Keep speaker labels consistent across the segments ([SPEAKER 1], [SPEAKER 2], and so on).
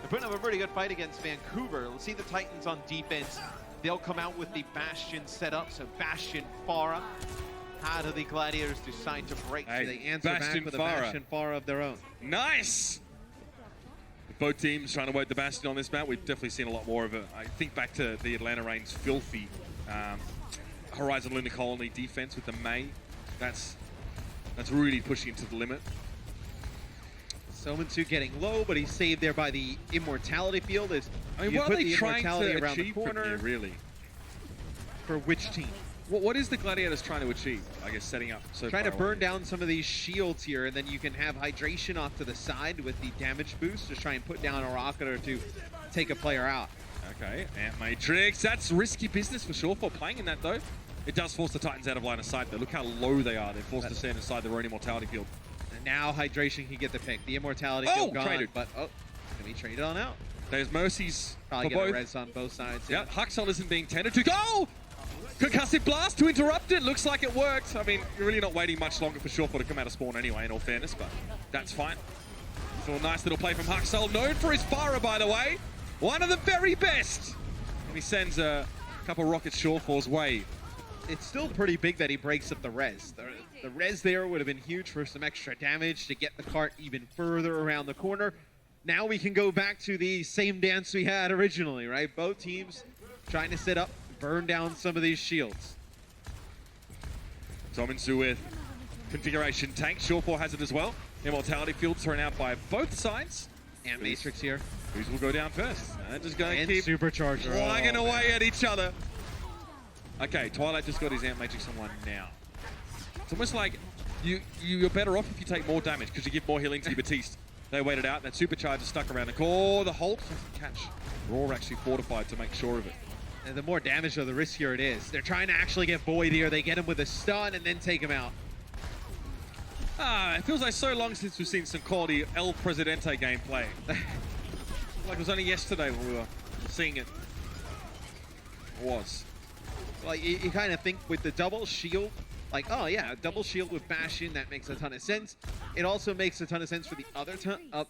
[SPEAKER 1] They're putting up a pretty good fight against Vancouver. Let's see the Titans on defense. They'll come out with the Bastion setup, so Bastion Pharah. How do the Gladiators decide to break?
[SPEAKER 2] Hey,
[SPEAKER 1] They answer
[SPEAKER 2] Bastion
[SPEAKER 1] back with a
[SPEAKER 2] Pharah.
[SPEAKER 1] Bastion Pharah of their own.
[SPEAKER 2] Nice! Both teams trying to work the Bastion on this map. We've definitely seen a lot more of it. I think back to the Atlanta Reigns filthy Horizon Lunar Colony defense with the May. That's really pushing it to the limit.
[SPEAKER 1] Somansu getting low, but he's saved there by the Immortality Field. As
[SPEAKER 2] I mean,
[SPEAKER 1] you
[SPEAKER 2] what
[SPEAKER 1] put
[SPEAKER 2] are they
[SPEAKER 1] the
[SPEAKER 2] trying
[SPEAKER 1] Immortality
[SPEAKER 2] to
[SPEAKER 1] around the
[SPEAKER 2] achieve from
[SPEAKER 1] corner.
[SPEAKER 2] here, really?
[SPEAKER 1] For which team?
[SPEAKER 2] What is the Gladiators trying to achieve? I guess setting up so
[SPEAKER 1] Trying
[SPEAKER 2] far
[SPEAKER 1] to burn
[SPEAKER 2] away.
[SPEAKER 1] down some of these shields here, and then you can have Hydration off to the side with the damage boost. Just try and put down a rocket or two, take a player out.
[SPEAKER 2] Okay, Ant Matrix. That's risky business for sure for playing in that, though. It does force the Titans out of line of sight, though. Look how low they are. They're forced to stand inside their own Immortality Field.
[SPEAKER 1] And now Hydration can get the pick. The Immortality
[SPEAKER 2] Oh,
[SPEAKER 1] Field gone,
[SPEAKER 2] traded.
[SPEAKER 1] but gonna be traded on out.
[SPEAKER 2] There's mercies
[SPEAKER 1] Probably
[SPEAKER 2] for
[SPEAKER 1] get a
[SPEAKER 2] both.
[SPEAKER 1] res on both sides.
[SPEAKER 2] Yeah, Huxel isn't being tended to. Go! Concussive Blast to interrupt it. Looks like it worked. I mean, you're really not waiting much longer for Shortfall to come out of spawn anyway, in all fairness, but that's fine. So a nice little play from Huxel, known for his Pharah, by the way. One of the very best. And he sends a couple rockets Shortfall's way.
[SPEAKER 1] It's still pretty big that he breaks up the res. The res there would have been huge for some extra damage to get the cart even further around the corner. Now we can go back to the same dance we had originally, right? Both teams trying to set up, burn down some of these shields.
[SPEAKER 2] Somansu with configuration tank. Shortfall has it as well. Immortality Field thrown out by both sides.
[SPEAKER 1] And Matrix here.
[SPEAKER 2] Who's will go down first? And just going to
[SPEAKER 1] And
[SPEAKER 2] keep
[SPEAKER 1] Supercharger.
[SPEAKER 2] plugging
[SPEAKER 1] Oh,
[SPEAKER 2] away at each other. Okay, Twilight just got his Ant Matrix on one now. It's almost like you're better off if you take more damage because you give more healing to your Batiste. They waited out. That Supercharger stuck around the core. The Hulk doesn't catch. Roar actually fortified to make sure of it.
[SPEAKER 1] And the more damage, though, the riskier it is. They're trying to actually get Boyd here. They get him with a stun and then take him out.
[SPEAKER 2] It feels like so long since we've seen some quality El Presidente gameplay. Like it was only yesterday when we were seeing it. It was.
[SPEAKER 1] Like, you kind of think with the double shield, like, oh yeah, double shield with Bastion, that makes a ton of sense. It also makes a ton of sense for the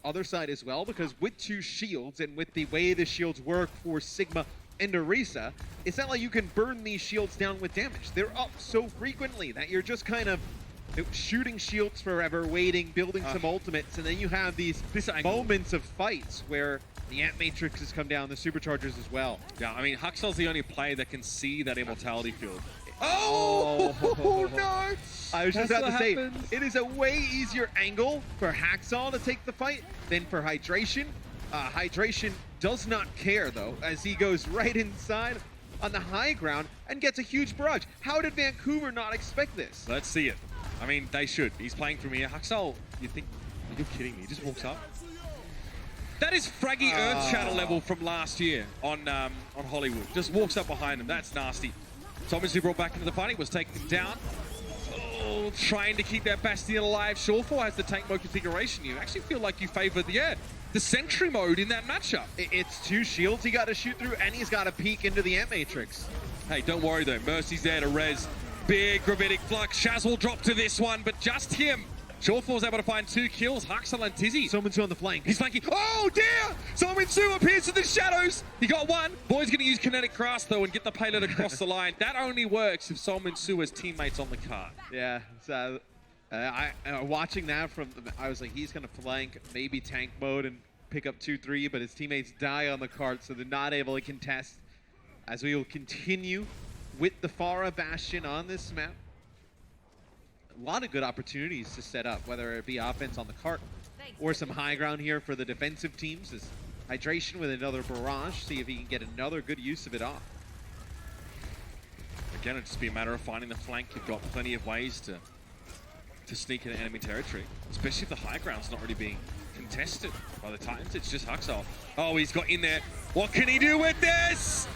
[SPEAKER 1] other side as well, because with two shields and with the way the shields work for Sigma and Orisa, it's not like you can burn these shields down with damage. They're up so frequently that you're just kind of shooting shields forever, waiting, building some ultimates, and then you have these moments of fights where the Ant Matrixes come down, the Superchargers as well.
[SPEAKER 2] Yeah, I mean, Huxel's the only player that can see that Immortality Field.
[SPEAKER 1] Oh,
[SPEAKER 2] No!
[SPEAKER 1] I was just
[SPEAKER 2] That's
[SPEAKER 1] about to
[SPEAKER 2] what
[SPEAKER 1] say,
[SPEAKER 2] happens.
[SPEAKER 1] it is a way easier angle for Haxall to take the fight than for Hydration. Hydration does not care, though, as he goes right inside on the high ground and gets a huge barrage. How did Vancouver not expect this?
[SPEAKER 2] Let's see it. I mean, they should. He's playing from here. Huxel, you think, you're kidding me. He just walks up. That is Fraggy Earth Shadow level from last year on Hollywood. Just walks up behind him. That's nasty. Thomas, who brought back into the fight, he was taken down. Oh, trying to keep that Bastion alive. Shortfall has the tank mode configuration. You actually feel like you favor the Sentry mode in that matchup.
[SPEAKER 1] It's two shields he got to shoot through, and he's got to peek into the Ant Matrix.
[SPEAKER 2] Hey, don't worry though. Mercy's there to res. Big gravitic flux. Shaz will drop to this one, but just him. Shortfall's able to find 2 kills. Huxel and Tizzy.
[SPEAKER 1] Somansu on the flank.
[SPEAKER 2] He's flanking. Oh dear! Somansu appears in the shadows. He got one. Boy's going to use kinetic grasp though and get the payload across the line. That only works if Somansu has teammates on the card.
[SPEAKER 1] Yeah, so watching that I was like, he's gonna flank, maybe tank mode and pick up 2-3, but his teammates die on the cart, so they're not able to contest. As we will continue with the Pharah Bastion on this map. A lot of good opportunities to set up, whether it be offense on the cart or some high ground here for the defensive teams. This Hydration with another barrage, see if he can get another good use of it off.
[SPEAKER 2] Again, it'll just be a matter of finding the flank. You've got plenty of ways to sneak into enemy territory, especially if the high ground's not really being contested by the Titans. It's just Huxel. Oh, he's got in there. What can he do with this?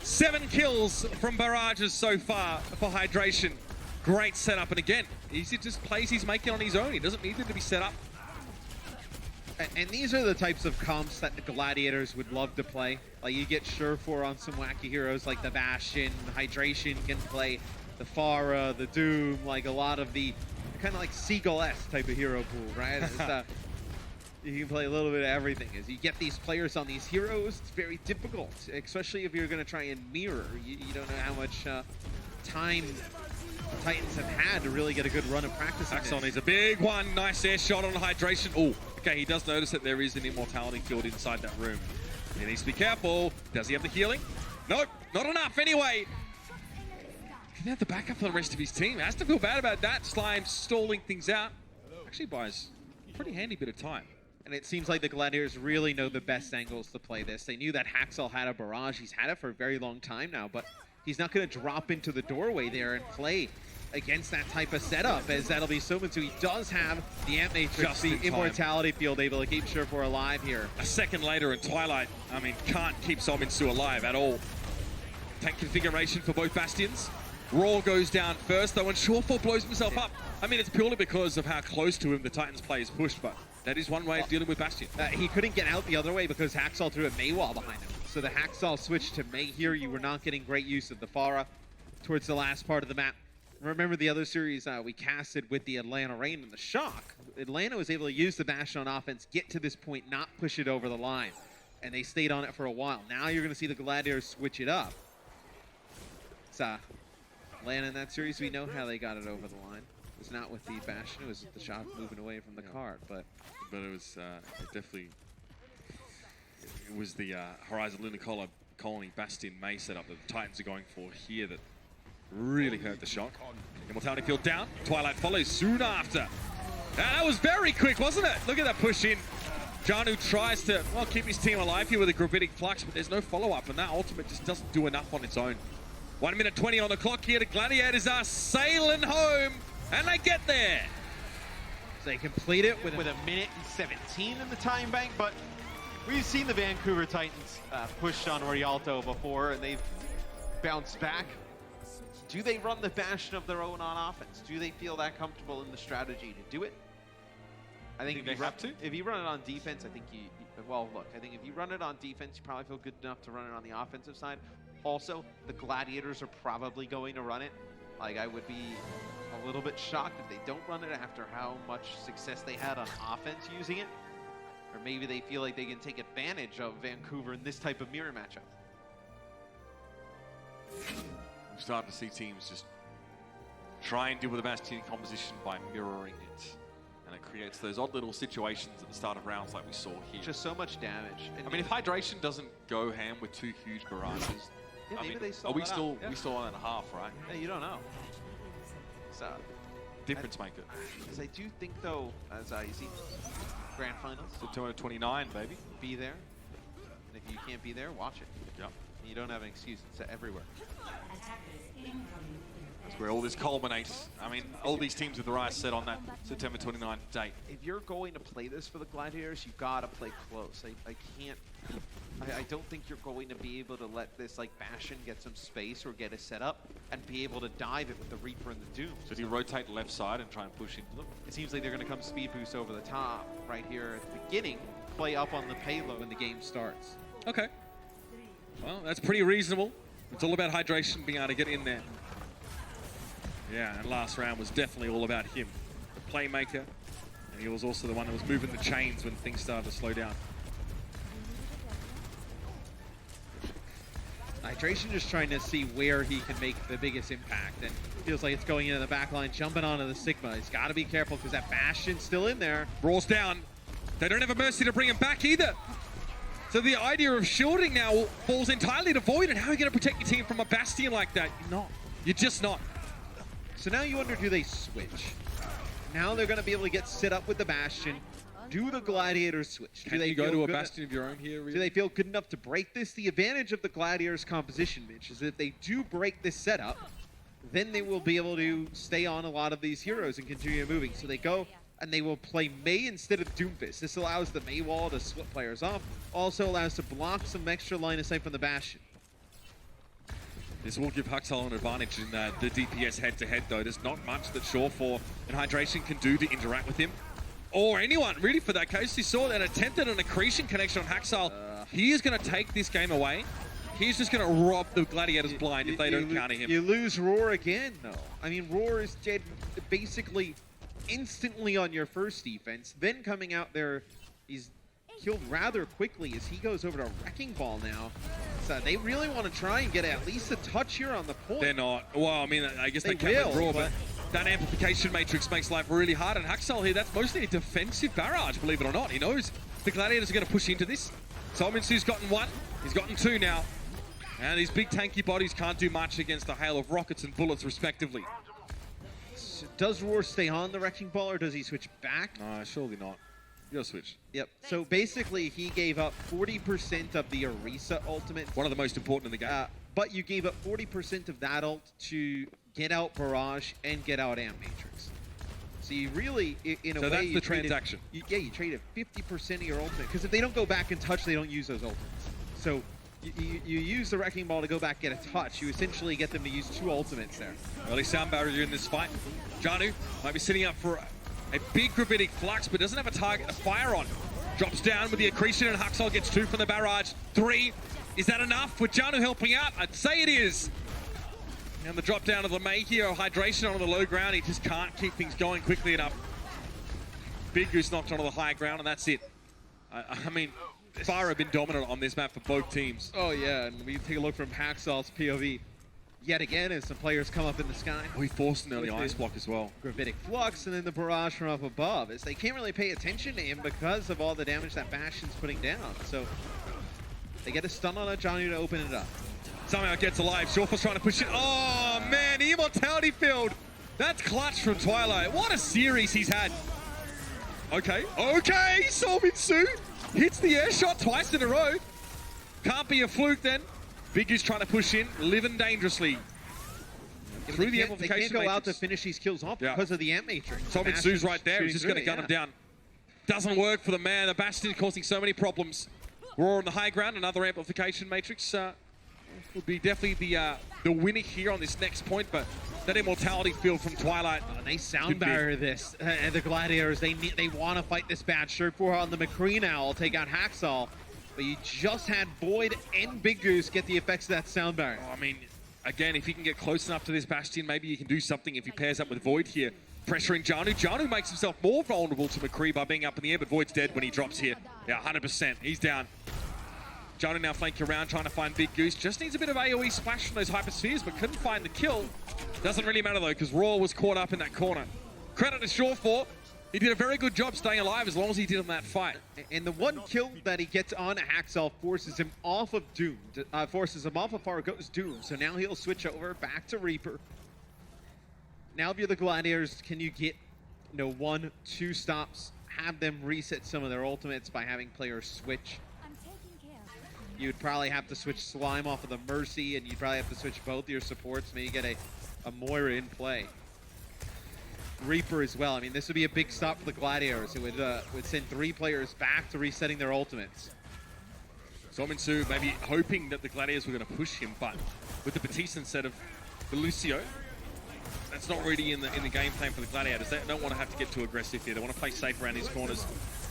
[SPEAKER 2] 7 kills from barrages so far for Hydration. Great setup, and again, he just plays he's making on his own. He doesn't need it to be set up.
[SPEAKER 1] And these are the types of comps that the Gladiators would love to play. Like, you get Surefour on some wacky heroes like the Bastion. Hydration can play the Pharah, the Doom, like a lot of the kind of like Seagull-esque type of hero pool, right? You can play a little bit of everything. As you get these players on these heroes, it's very difficult, especially if you're going to try and mirror. You don't know how much time the Titans have had to really get a good run of practice.
[SPEAKER 2] Axel needs a big one. Nice air shot on hydration. Oh, okay, he does notice that there is an immortality field inside that room. He needs to be careful. Does he have the healing? Nope, not enough anyway. Can he have the backup for the rest of his team? Has to feel bad about that. Slime stalling things out. Actually buys a pretty handy bit of time.
[SPEAKER 1] And it seems like the Gladiators really know the best angles to play this. They knew that Haxel had a barrage. He's had it for a very long time now, but he's not going to drop into the doorway there and play against that type of setup, as that'll be Somin. So he does have the Ant Matrix, the Immortality Field, able to keep Surefour alive here.
[SPEAKER 2] A second later in Twilight, I mean, can't keep Sominsu alive at all. Tank configuration for both Bastions. Raw goes down first, though, and Surefour blows himself up. I mean, it's purely because of how close to him the Titans play is pushed, but that is one way of dealing with Bastion.
[SPEAKER 1] He couldn't get out the other way because Haxel threw a Mei wall behind him. So the Haxel switched to Mei here. You were not getting great use of the Pharah towards the last part of the map. Remember the other series we casted with the Atlanta Reign and the Shock. Atlanta was able to use the Bastion on offense, get to this point, not push it over the line. And they stayed on it for a while. Now you're going to see the Gladiators switch it up. It's Atlanta in that series, we know how they got it over the line. It was not with the Bastion, it was with the Shock moving away from the card. But
[SPEAKER 2] it was definitely... It was the Horizon Lunar Colony Bastion Mei setup that the Titans are going for here that really hurt the Shock. Immortality Field down. Twilight follows soon after. That was very quick, wasn't it? Look at that push in. Janu tries to, well, keep his team alive here with a Gravitic Flux, but there's no follow-up, and that ultimate just doesn't do enough on its own. 1 minute 20 on the clock here. The Gladiators are sailing home, and they get there.
[SPEAKER 1] So they complete it with a minute and 17 in the time bank, but we've seen the Vancouver Titans push on Rialto before, and they've bounced back. Do they run the Bastion of their own on offense? Do they feel that comfortable in the strategy to do it? I think
[SPEAKER 2] they have to.
[SPEAKER 1] If you run it on defense, I think well, look, I think if you run it on defense, you probably feel good enough to run it on the offensive side. Also, the Gladiators are probably going to run it. Like, I would be a little bit shocked if they don't run it after how much success they had on offense using it. Or maybe they feel like they can take advantage of Vancouver in this type of mirror matchup.
[SPEAKER 2] We're starting to see teams just try and deal with the Bastion composition by mirroring it. And it creates those odd little situations at the start of rounds like we saw here.
[SPEAKER 1] Just so much damage. And
[SPEAKER 2] I mean, if hydration doesn't go ham with two huge barrages,
[SPEAKER 1] yeah,
[SPEAKER 2] I mean,
[SPEAKER 1] they
[SPEAKER 2] are we still 1.5, right?
[SPEAKER 1] Yeah, you don't know. So
[SPEAKER 2] difference maker.
[SPEAKER 1] Because I do think though, as you see, grand finals.
[SPEAKER 2] September 29, baby.
[SPEAKER 1] Be there. And if you can't be there, watch it.
[SPEAKER 2] Yep.
[SPEAKER 1] You don't have an excuse. It's everywhere.
[SPEAKER 2] That's where all this culminates. I mean, all these teams with their eyes set on that September 29th date.
[SPEAKER 1] If you're going to play this for the Gladiators, you gotta play close. I don't think you're going to be able to let this like Bastion get some space or get a setup and be able to dive it with the Reaper and the Doom.
[SPEAKER 2] So do you rotate left side and try and push into them?
[SPEAKER 1] It seems like they're going to come speed boost over the top right here at the beginning, play up on the payload when the game starts.
[SPEAKER 2] Okay. Well, that's pretty reasonable. It's all about hydration, being able to get in there. Yeah, and last round was definitely all about him. The playmaker, and he was also the one that was moving the chains when things started to slow down.
[SPEAKER 1] Hydration just trying to see where he can make the biggest impact, and feels like it's going into the back line, jumping onto the Sigma. He's got to be careful because that Bastion's still in there.
[SPEAKER 2] Rolls down. They don't have a mercy to bring him back either. So the idea of shielding now falls entirely to void, and how are you going to protect your team from a Bastion like that? You're not. You're just not.
[SPEAKER 1] So now you wonder, do they switch? Now they're going to be able to get set up with the Bastion. Do the Gladiators switch?
[SPEAKER 2] Can you go to a Bastion of your own here? Really?
[SPEAKER 1] Do they feel good enough to break this? The advantage of the Gladiators composition, Mitch, is that if they do break this setup, then they will be able to stay on a lot of these heroes and continue moving. So they go and they will play Mei instead of Doomfist. This allows the Mei wall to split players off. Also allows to block some extra line of sight from the Bastion.
[SPEAKER 2] This will give Haxel an advantage in the DPS head-to-head, though. There's not much that Surefour and Hydration can do to interact with him. Or anyone, really, for that case. You saw that attempted an accretion connection on Haxel. He is going to take this game away. He's just going to rob the Gladiators blind if they don't counter him.
[SPEAKER 1] You lose Roar again, though. I mean, Roar is dead basically instantly on your first defense. Then coming out there, he's killed rather quickly as he goes over to Wrecking Ball now. So they really want to try and get at least a touch here on the point.
[SPEAKER 2] They're not. Well, I mean, I guess they can
[SPEAKER 1] will,
[SPEAKER 2] Raw, but that amplification matrix makes life really hard. And Haxal here, that's mostly a defensive barrage, believe it or not. He knows the Gladiators are going to push into this. Solminsu's gotten one. He's gotten two now. And these big tanky bodies can't do much against a hail of rockets and bullets, respectively.
[SPEAKER 1] So does Roar stay on the Wrecking Ball, or does he switch back?
[SPEAKER 2] No, surely not. You'll switch.
[SPEAKER 1] Yep. So basically, he gave up 40% of the Orisa ultimate.
[SPEAKER 2] One of the most important in the game.
[SPEAKER 1] But you gave up 40% of that ult to get out Barrage and get out Amp Matrix. So you really, in a way,
[SPEAKER 2] that's the transaction.
[SPEAKER 1] You traded 50% of your ultimate. Because if they don't go back and touch, they don't use those ultimates. So you use the Wrecking Ball to go back and get a touch. You essentially get them to use 2 ultimates there.
[SPEAKER 2] Early sound barrier in this fight. Janu might be sitting up for a big gravitic flux, but doesn't have a target to fire on. Drops down with the accretion, and Haxal gets 2 from the barrage. 3. Is that enough with Janu helping out? I'd say it is. And the drop down of the Meikio hydration onto the low ground. He just can't keep things going quickly enough. Big Goose knocked onto the high ground, and that's it. I mean, Fire have been dominant on this map for both teams.
[SPEAKER 1] Oh yeah, and we take a look from Haxal's POV. Yet again, as some players come up in the sky.
[SPEAKER 2] We forced an early ice block as well.
[SPEAKER 1] Gravitic Flux, and then the barrage from up above. As they can't really pay attention to him because of all the damage that Bastion's putting down. So they get a stun on a Johnny to open it up.
[SPEAKER 2] Somehow it gets alive. Shortfall's trying to push it. Oh man, the immortality field. That's clutch from Twilight. What a series he's had. Okay, Solminsu hits the air shot twice in a row. Can't be a fluke then. Big Goose trying to push in, living dangerously. Through the amplification
[SPEAKER 1] they can't go
[SPEAKER 2] matrix.
[SPEAKER 1] out to finish these kills off because of the Amp Matrix.
[SPEAKER 2] Solminsu's right there. He's just going to gun him down. Doesn't work for the man. The Bastion causing so many problems. Roar on the high ground. Another amplification matrix would be definitely the winner here on this next point, but that immortality field from Twilight.
[SPEAKER 1] They sound barrier this. And the Gladiators, they want to fight this bad. Shirt for on the McCree now will take out Haxal. But you just had Void and Big Goose get the effects of that sound barrier.
[SPEAKER 2] Oh, I mean, again, if he can get close enough to this Bastion, maybe he can do something if he pairs up with Void here. Pressuring Janu. Janu makes himself more vulnerable to McCree by being up in the air, but Void's dead when he drops here. Yeah, 100%. He's down. Janu now flanking around, trying to find Big Goose. Just needs a bit of AoE splash from those hyperspheres, but couldn't find the kill. Doesn't really matter, though, because Raw was caught up in that corner. Credit to Shawfort. He did a very good job staying alive as long as he did in that fight.
[SPEAKER 1] And the one kill that he gets on Haxal forces him off of Doom, forces him off of Fargo's Doom. So now he'll switch over back to Reaper. Now if you're the Gladiators, can you get 1, 2 stops, have them reset some of their ultimates by having players switch? You'd probably have to switch Slime off of the Mercy, and you'd probably have to switch both your supports, maybe get a Moira in play. Reaper as well. I mean, this would be a big stop for the Gladiators. It would send 3 players back to resetting their ultimates.
[SPEAKER 2] Solminsu maybe hoping that the Gladiators were going to push him, but with the Batiste instead of the Lucio, that's not really in the game plan for the Gladiators. They don't want to have to get too aggressive here. They want to play safe around these corners.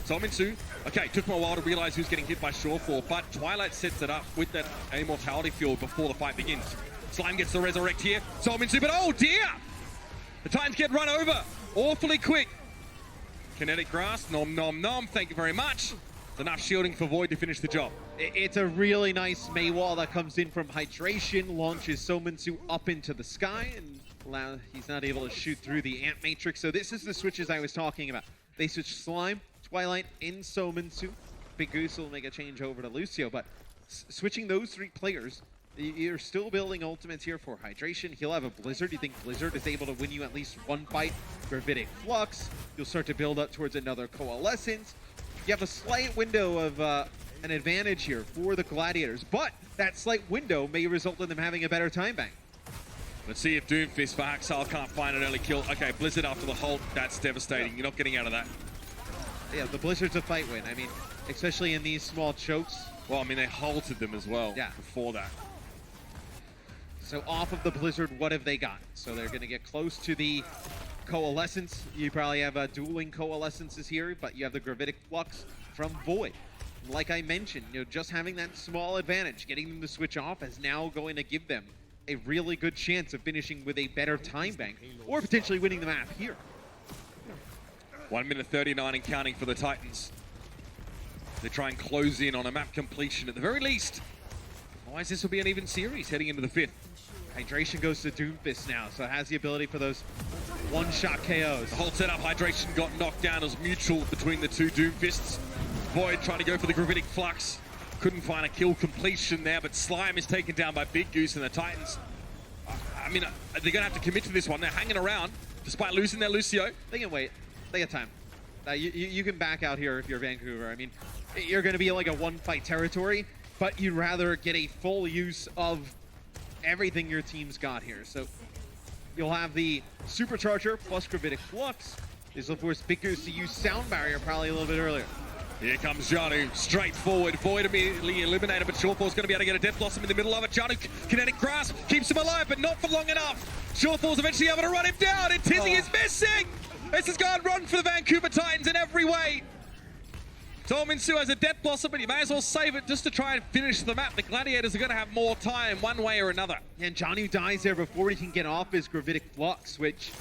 [SPEAKER 2] Solminsu, okay, took him a while to realize who's getting hit by Shawfall, but Twilight sets it up with that immortality field before the fight begins. Slime gets the resurrect here. Solminsu, but oh dear! The Titans get run over awfully quick. Kinetic Grass, nom nom nom, thank you very much. It's enough shielding for Void to finish the job.
[SPEAKER 1] It's a really nice Mei wall that comes in from Hydration, launches Solminsu up into the sky, and he's not able to shoot through the Amp Matrix. So this is the switches I was talking about. They switch Slime, Twilight, and Solminsu. Big Goose will make a change over to Lucio, but switching those 3 players, you're still building ultimates here for Hydration. He'll have a Blizzard. You think Blizzard is able to win you at least 1 fight? Gravitic Flux. You'll start to build up towards another Coalescence. You have a slight window of an advantage here for the Gladiators, but that slight window may result in them having a better time bank.
[SPEAKER 2] Let's see if Doomfist for Haxal can't find an early kill. Okay, Blizzard after the hold. That's devastating. You're not getting out of that.
[SPEAKER 1] Yeah, the Blizzard's a fight win. I mean, especially in these small chokes.
[SPEAKER 2] Well, I mean, they halted them as well before that.
[SPEAKER 1] So off of the Blizzard, what have they got? So they're going to get close to the Coalescence. You probably have dueling Coalescences here, but you have the Gravitic Flux from Void. Like I mentioned, just having that small advantage, getting them to switch off is now going to give them a really good chance of finishing with a better time bank, or potentially winning the map here.
[SPEAKER 2] 1 minute 39 and counting for the Titans. They try and close in on a map completion at the very least. Otherwise, this will be an even series heading into the 5th.
[SPEAKER 1] Hydration goes to Doomfist now, so it has the ability for those one-shot KOs.
[SPEAKER 2] The whole setup, Hydration got knocked down. It was mutual between the two Doomfists. Void trying to go for the Gravitic Flux. Couldn't find a kill completion there, but Slime is taken down by Big Goose and the Titans. I mean, they're going to have to commit to this one. They're hanging around, despite losing their Lucio.
[SPEAKER 1] They can wait. They got time. You can back out here if you're Vancouver. I mean, you're going to be in like a one-fight territory, but you'd rather get a full use of everything your team's got here. So you'll have the Supercharger plus Gravitic Flux. This will force Big Goose to use Sound Barrier probably a little bit earlier.
[SPEAKER 2] Here comes Janu, straight forward. Void immediately eliminated, but Shawfall's going to be able to get a Death Blossom in the middle of it. Janu, Kinetic Grasp, keeps him alive, but not for long enough. Shawfall's eventually able to run him down, and Tizzy is missing! This has gone run for the Vancouver Titans in every way. Minsu has a Death Blossom, but you may as well save it just to try and finish the map. The Gladiators are going to have more time one way or another.
[SPEAKER 1] And Janu dies there before he can get off his Gravitic Flux, which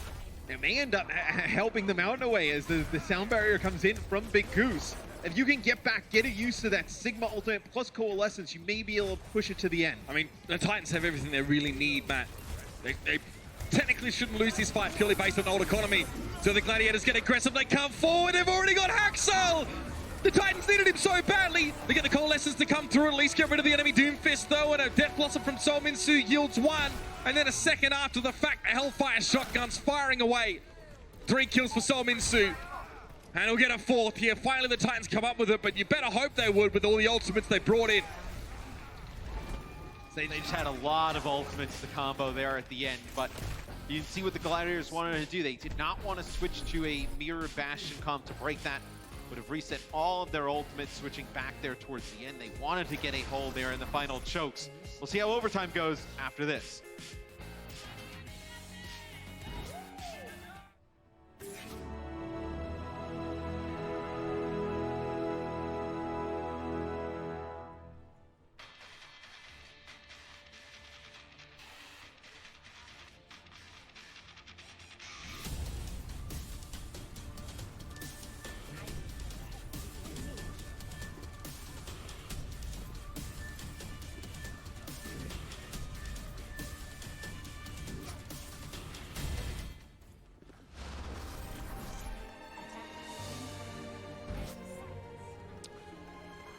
[SPEAKER 1] it may end up helping them out in a way as the Sound Barrier comes in from Big Goose. If you can get back, get a use of that Sigma Ultimate plus Coalescence, you may be able to push it to the end.
[SPEAKER 2] I mean, the Titans have everything they really need, Matt. They technically shouldn't lose this fight purely based on old economy. So the Gladiators get aggressive, they come forward, they've already got Haxel! The Titans needed him so badly. They get the Coalescence to come through, at least get rid of the enemy Doomfist though, and a Death Blossom from Minsu yields one. And then a second after the fact, Hellfire shotguns firing away. 3 kills for Minsu. And he'll get a 4th here. Finally, the Titans come up with it, but you better hope they would with all the ultimates they brought in.
[SPEAKER 3] They just had a lot of ultimates to combo there at the end, but you can see what the Gladiators wanted to do. They did not want to switch to a mirror Bastion comp to break that. Would have reset all of their ultimates, switching back there towards the end. They wanted to get a hold there in the final chokes. We'll see how overtime goes after this.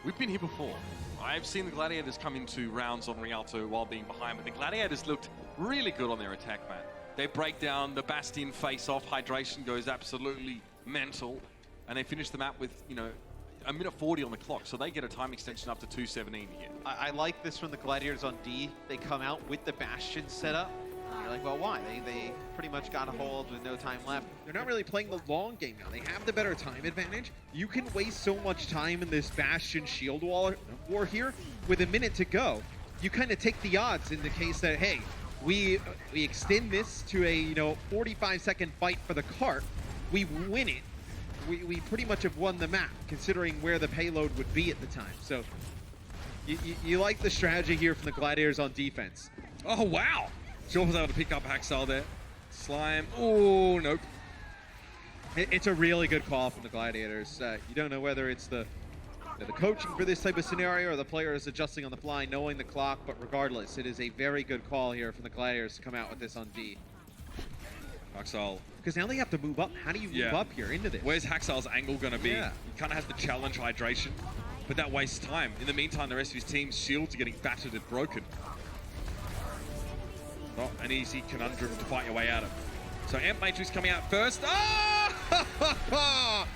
[SPEAKER 4] We've been here before. I've seen the Gladiators come into rounds on Rialto while being behind, but the Gladiators looked really good on their attack, man. They break down the Bastion face-off, Hydration goes absolutely mental, and they finish the map with, you know, a minute 40 on the clock, so they get a time extension up to 2:17 here.
[SPEAKER 3] I like this from the Gladiators on D. They come out with the Bastion setup. And you're like, well, why? They pretty much got a hold with no time left.
[SPEAKER 1] They're not really playing the long game now. They have the better time advantage. You can waste so much time in this Bastion shield wall war here with a minute to go. You kind of take the odds in the case that, hey, we extend this to a 45-second fight for the cart. We win it. We pretty much have won the map, considering where the payload would be at the time. So you like the strategy here from the Gladiators on defense.
[SPEAKER 2] Oh, wow. Shaw was able to pick up Haxel there. Slime. Oh, nope.
[SPEAKER 1] It's a really good call from the Gladiators. You don't know whether it's the coaching for this type of scenario or the players adjusting on the fly, knowing the clock, but regardless, it is a very good call here from the Gladiators to come out with this on D.
[SPEAKER 2] Haxel.
[SPEAKER 1] Because now they have to move up. How do you move up here into this?
[SPEAKER 2] Where's Haxel's angle going to be?
[SPEAKER 1] Yeah.
[SPEAKER 2] He kind of has to challenge Hydration, but that wastes time. In the meantime, the rest of his team's shields are getting battered and broken. Not an easy conundrum to fight your way out of. So Amp Matrix coming out first. Oh!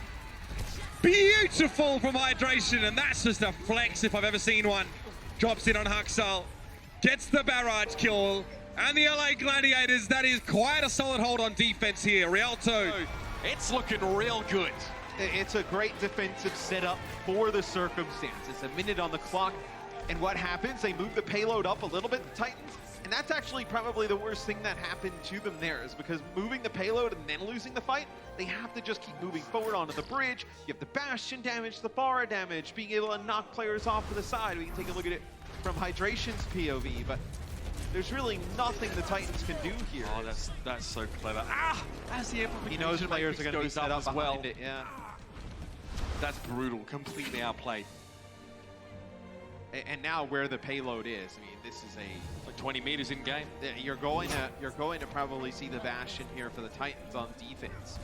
[SPEAKER 2] Beautiful from Hydration, and that's just a flex if I've ever seen one. Drops in on Haxel, gets the barrage kill, and the LA Gladiators, that is quite a solid hold on defense here. Rialto.
[SPEAKER 4] It's looking real good.
[SPEAKER 3] It's a great defensive setup for the circumstances. A minute on the clock, and what happens? They move the payload up a little bit, the Titans, and that's actually probably the worst thing that happened to them there, is because moving the payload and then losing the fight, they have to just keep moving forward onto the bridge. You have the Bastion damage, the Pharah damage, being able to knock players off to the side. We can take a look at it from Hydration's POV, but there's really nothing the Titans can do here.
[SPEAKER 4] Oh, that's so clever. Ah! As the amplification
[SPEAKER 3] He knows players are going to be
[SPEAKER 4] goes
[SPEAKER 3] set up
[SPEAKER 4] as well.
[SPEAKER 3] behind it, yeah.
[SPEAKER 4] That's brutal. Completely outplayed.
[SPEAKER 3] And now where the payload is, I mean, this is a
[SPEAKER 4] Like 20 meters in game.
[SPEAKER 3] you're going to probably see the Bastion here for the Titans on defense.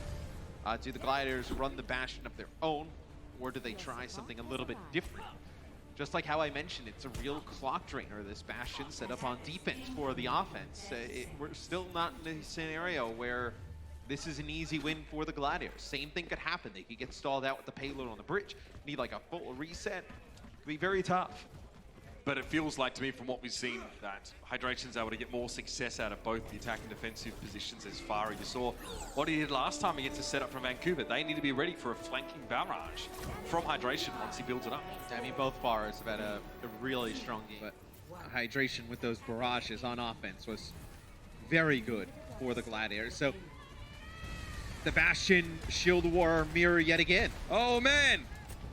[SPEAKER 3] Do the Gladiators run the Bastion of their own, or do they try something a little bit different? Just like how I mentioned, it's a real clock drainer, this Bastion set up on defense for the offense. We're still not in a scenario where this is an easy win for the Gladiators. Same thing could happen. They could get stalled out with the payload on the bridge. Need like a full reset. Could be very tough.
[SPEAKER 4] But it feels like to me from what we've seen that Hydration's able to get more success out of both the attack and defensive positions as far as you saw what he did last time against the setup from Vancouver. They need to be ready for a flanking barrage from Hydration once he builds it up.
[SPEAKER 3] I mean, both Fars have had a really strong game.
[SPEAKER 1] But Hydration with those barrages on offense was very good for the Gladiators. So the Bastion Shield War mirror yet again.
[SPEAKER 2] Oh man,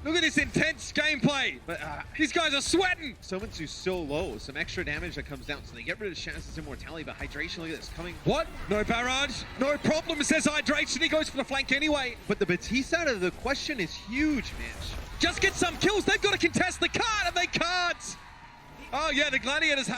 [SPEAKER 2] look at this intense gameplay.
[SPEAKER 1] But
[SPEAKER 2] These guys are sweating.
[SPEAKER 1] Someone's so low, some extra damage that comes down, so they get rid of Shaz's immortality, but Hydration, look at this, coming.
[SPEAKER 2] What? No barrage, no problem, says Hydration. He goes for the flank anyway.
[SPEAKER 1] But the Batiste out of the question is huge, Mitch.
[SPEAKER 2] Just get some kills. They've got to contest the card, and they can't. Oh yeah, the Gladiators have